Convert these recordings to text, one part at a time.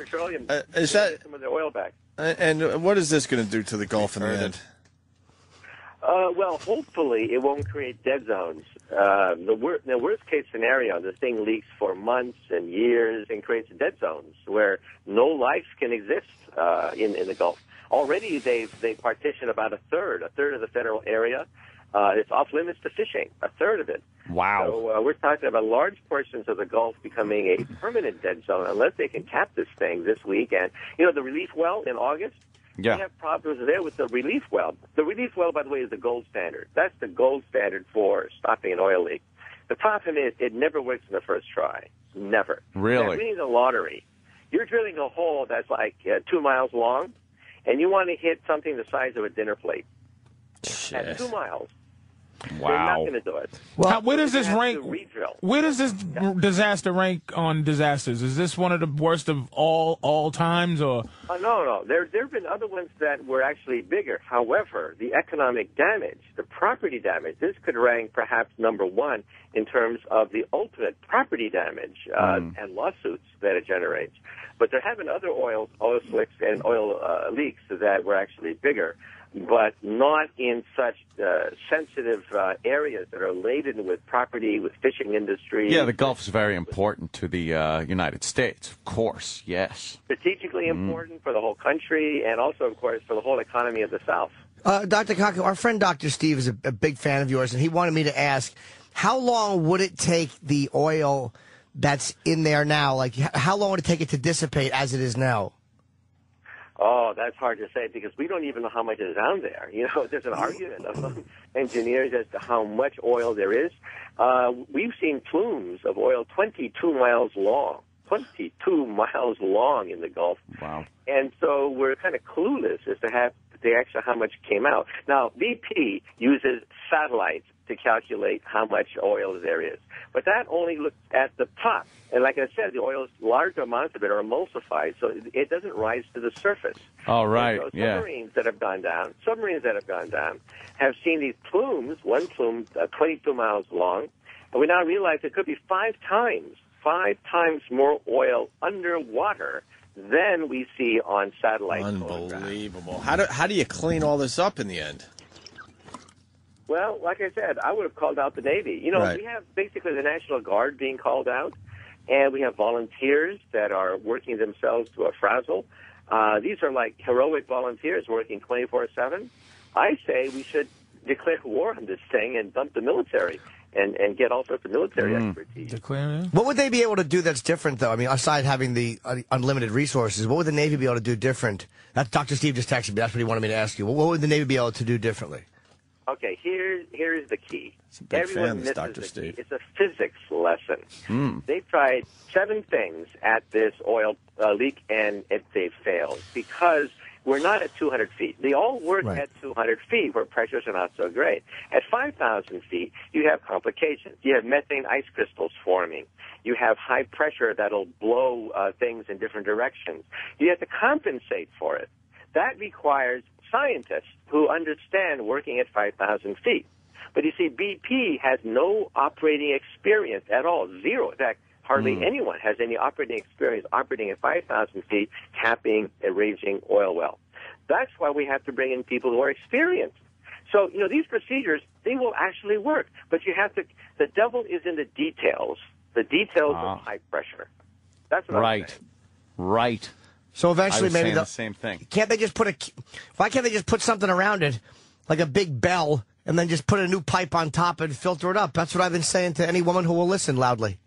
petroleum. Is that some of their oil back? And what is this going to do to the Gulf in the end? Well, hopefully it won't create dead zones. The worst case scenario, the thing leaks for months and years and creates dead zones where no life can exist in the Gulf. Already they partition about a third of the federal area. It's off limits to fishing, a third of it. Wow. So we're talking about large portions of the Gulf becoming a permanent dead zone unless they can cap this thing this week. And, the relief well in August, we have problems there with the relief well. The relief well, by the way, is the gold standard. That's the gold standard for stopping an oil leak. The problem is it never works in the first try. Never. Really? That's really the lottery. You're drilling a hole that's like 2 miles long, and you want to hit something the size of a dinner plate. Shit. At 2 miles. Wow. They're not going to do it. Well, where does this rank? Redrill. Where does this disaster rank on disasters? Is this one of the worst of all times, or? No. There have been other ones that were actually bigger. However, the economic damage, the property damage, this could rank perhaps number one in terms of the ultimate property damage and lawsuits that it generates. But there have been other oil slicks and oil leaks that were actually bigger, but not in such sensitive areas that are laden with property, with fishing industry. Yeah, the Gulf is very important to the United States, of course, yes. Strategically important for the whole country and also, of course, for the whole economy of the South. Dr. Kaku, our friend Dr. Steve is a big fan of yours, and he wanted me to ask, how long would it take the oil that's in there now, like how long would it take it to dissipate as it is now? Oh, that's hard to say because we don't even know how much is down there. There's an argument among engineers as to how much oil there is. We've seen plumes of oil 22 miles long. 22 miles long in the Gulf. Wow. And so we're kind of clueless as to how much came out. Now, BP uses satellites to calculate how much oil there is. But that only looks at the top. And like I said, the oil's large amounts of it are emulsified, so it doesn't rise to the surface. Oh, right, so submarines that have gone down have seen these plumes, one plume 22 miles long, and we now realize it could be five times more oil underwater than we see on satellite. Unbelievable. How do you clean all this up in the end? Well, like I said, I would have called out the Navy. Right. We have basically the National Guard being called out, and we have volunteers that are working themselves to a frazzle. These are like heroic volunteers working 24/7. I say we should declare war on this thing and dump the military and get all sorts of military expertise. What would they be able to do that's different, though? I mean, aside having the unlimited resources, what would the Navy be able to do different? Dr. Steve just texted me. That's what he wanted me to ask you. What would the Navy be able to do differently? Okay, here's the key. It's a big Everyone fan, this misses Dr. the Steve. key. It's a physics lesson. They've tried 7 things at this oil leak, and they failed because we're not at 200 feet. They all work at 200 feet where pressures are not so great. At 5,000 feet, you have complications. You have methane ice crystals forming. You have high pressure that'll blow things in different directions. You have to compensate for it. That requires scientists who understand working at 5,000 feet. But you see, BP has no operating experience at all, zero. In fact, hardly anyone has any operating experience operating at 5,000 feet, tapping a raging oil well. That's why we have to bring in people who are experienced. So, these procedures, they will actually work. But the devil is in the details of high pressure. That's what I'm saying. Right. So eventually, maybe the same thing. Why can't they just put something around it, like a big bell, and then just put a new pipe on top and filter it up? That's what I've been saying to any woman who will listen loudly.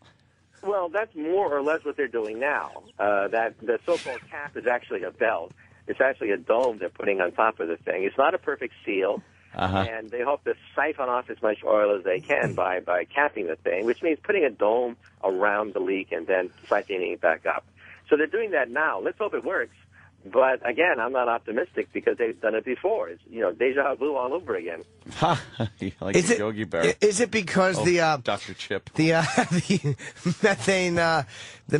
Well, that's more or less what they're doing now. That the so-called cap is actually a belt. It's actually a dome they're putting on top of the thing. It's not a perfect seal, and they hope to siphon off as much oil as they can by capping the thing, which means putting a dome around the leak and then siphoning it back up. So they're doing that now. Let's hope it works. But again, I'm not optimistic because they've done it before. It's deja vu all over again. Like a Yogi Bear. Is it because Dr. Chip, the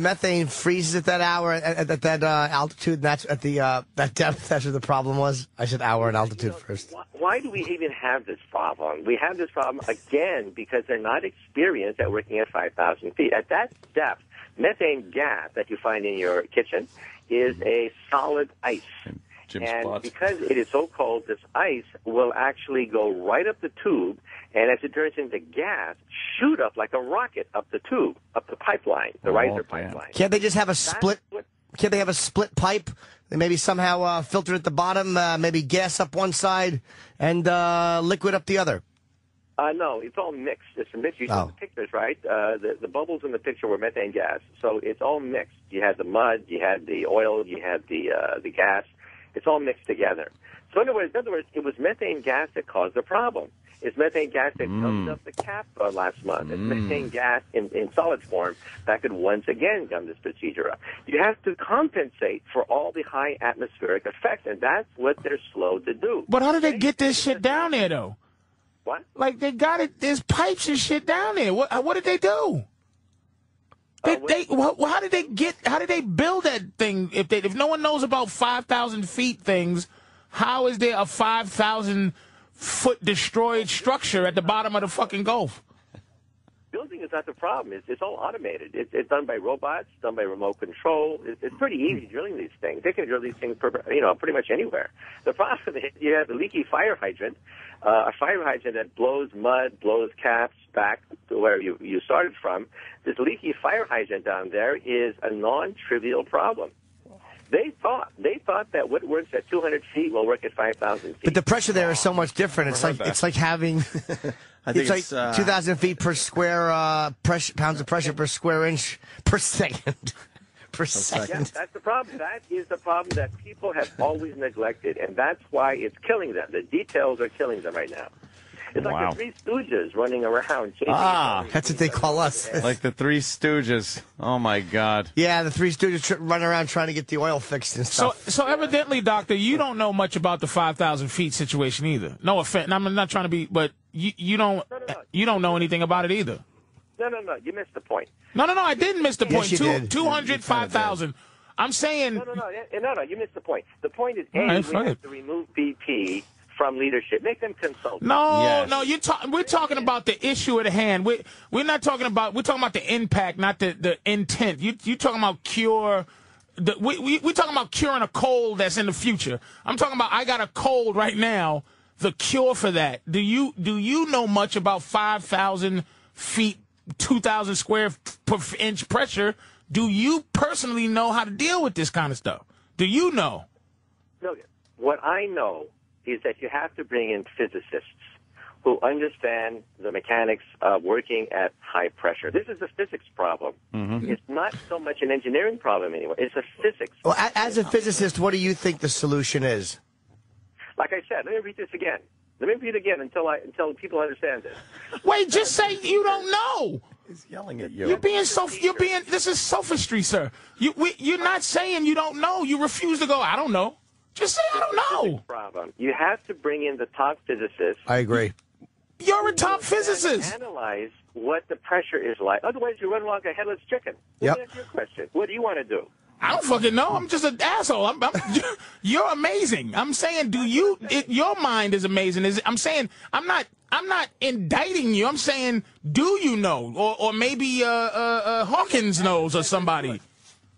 methane freezes at that hour at that altitude? And that's at that depth. That's what the problem was. I said hour and altitude first. Why do we even have this problem? We have this problem again because they're not experienced at working at 5,000 feet. At that depth, Methane gas that you find in your kitchen is a solid ice. And because it is so cold, this ice will actually go right up the tube, and as it turns into gas, shoot up like a rocket up the tube, up the pipeline, the riser pipeline. Can't they just have a split? Can't they have a split pipe? They maybe somehow filter at the bottom, maybe gas up one side and liquid up the other. No, it's all mixed. It's a mix. You saw the pictures, right? The bubbles in the picture were methane gas, so it's all mixed. You had the mud, you had the oil, you had the gas. It's all mixed together. So in other words, it was methane gas that caused the problem. It's methane gas that gummed up the cap last month. It's methane gas in solid form that could once again gum this procedure up. You have to compensate for all the high atmospheric effects, and that's what they're slow to do. But how did they get this shit down there, though? What? Like, they got it, there's pipes and shit down there. What did they do? How did they build that thing? If no one knows about 5,000 feet things, how is there a 5,000 foot destroyed structure at the bottom of the fucking Gulf? Building is not the problem. It's all automated. It's done by robots, done by remote control. It's pretty easy drilling these things. They can drill these things, pretty much anywhere. The problem is you have a leaky fire hydrant, a fire hydrant that blows mud, blows caps back to where you started from. This leaky fire hydrant down there is a non-trivial problem. They thought that what works at 200 feet will work at 5,000 feet. But the pressure there is so much different. It's like having it's like 2,000 feet per square pounds of pressure per square inch per second. Yes, that's the problem. That is the problem that people have always neglected, and that's why it's killing them. The details are killing them right now. It's like the Three Stooges running around. That's what they call us. Like the Three Stooges. Oh, my God. Yeah, the Three Stooges run around trying to get the oil fixed and stuff. So evidently, Doctor, you don't know much about the 5,000 feet situation either. No offense. I'm not trying to be, but you don't know anything about it either. No. You missed the point. No. I didn't miss the point. Yes, you did. 200, 5,000. I'm saying. No. You missed the point. The point is, we have to remove BP from leadership. Make them consultants. No. We're talking about the issue at hand. We're not talking about. We're talking about the impact, not the intent. You talking about cure. We're talking about curing a cold that's in the future. I'm talking about I got a cold right now. The cure for that. Do you know much about 5,000 feet, 2,000 square per inch pressure? Do you personally know how to deal with this kind of stuff? Do you know? No. What I know is that you have to bring in physicists who understand the mechanics of working at high pressure. This is a physics problem. Mm-hmm. It's not so much an engineering problem anymore. It's a physics problem. Well, as a physicist, what do you think the solution is? Like I said, let me read this again. Let me read it again until people understand this. Wait, just say you don't know. He's yelling at you. This is sophistry, sir. You're not saying you don't know. You refuse to go, I don't know. Just say I don't know. Problem. You have to bring in the top physicists. I agree. You're a top physicist. Analyze what the pressure is like. Otherwise, you run like a headless chicken. Yep. That's your question. What do you want to do? I don't fucking know. I'm just an asshole. You're amazing. I'm saying, your mind is amazing. I'm saying, I'm not indicting you. I'm saying, do you know? Or maybe Hawkins knows or somebody.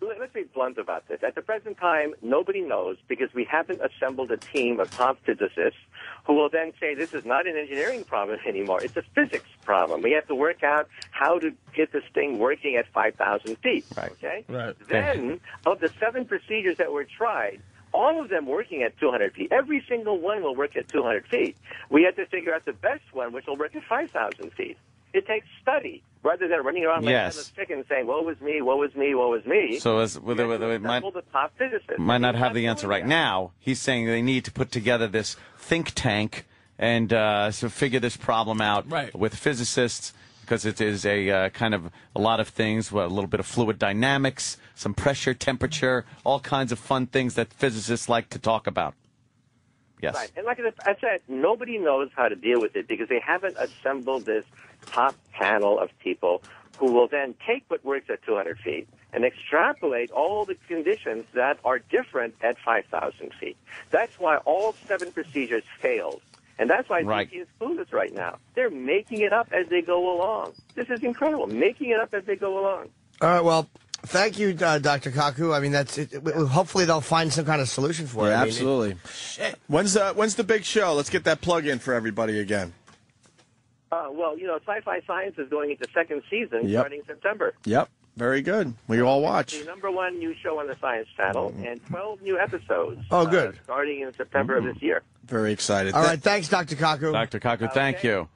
Let's be blunt about this. At the present time, nobody knows because we haven't assembled a team of top physicists who will then say this is not an engineering problem anymore. It's a physics problem. We have to work out how to get this thing working at 5,000 feet. Right. Okay? Right. Then, of the 7 procedures that were tried, all of them working at 200 feet. Every single one will work at 200 feet. We have to figure out the best one, which will work at 5,000 feet. It takes study rather than running around like a chicken saying, woe is me, woe is me, woe is me. So the top physicists. Might not have the answer right now. He's saying they need to put together this think tank and so figure this problem out with physicists because it is a kind of a lot of things, a little bit of fluid dynamics, some pressure, temperature, all kinds of fun things that physicists like to talk about. Yes. Right. And like I said, nobody knows how to deal with it because they haven't assembled this top panel of people who will then take what works at 200 feet and extrapolate all the conditions that are different at 5,000 feet. That's why all 7 procedures failed. And that's why BP is clueless right now. They're making it up as they go along. This is incredible, making it up as they go along. All right, well, Thank you, Dr. Kaku. I mean, that's it. Hopefully they'll find some kind of solution for it. Yeah, I mean, absolutely. When's the big show? Let's get that plug in for everybody again. Well, Sci-Fi Science is going into second season starting September. Yep. Very good. We all watch. The #1 new show on the Science Channel and 12 new episodes. Oh, good. Starting in September of this year. Very excited. All right. Thanks, Dr. Kaku. Dr. Kaku, thank you.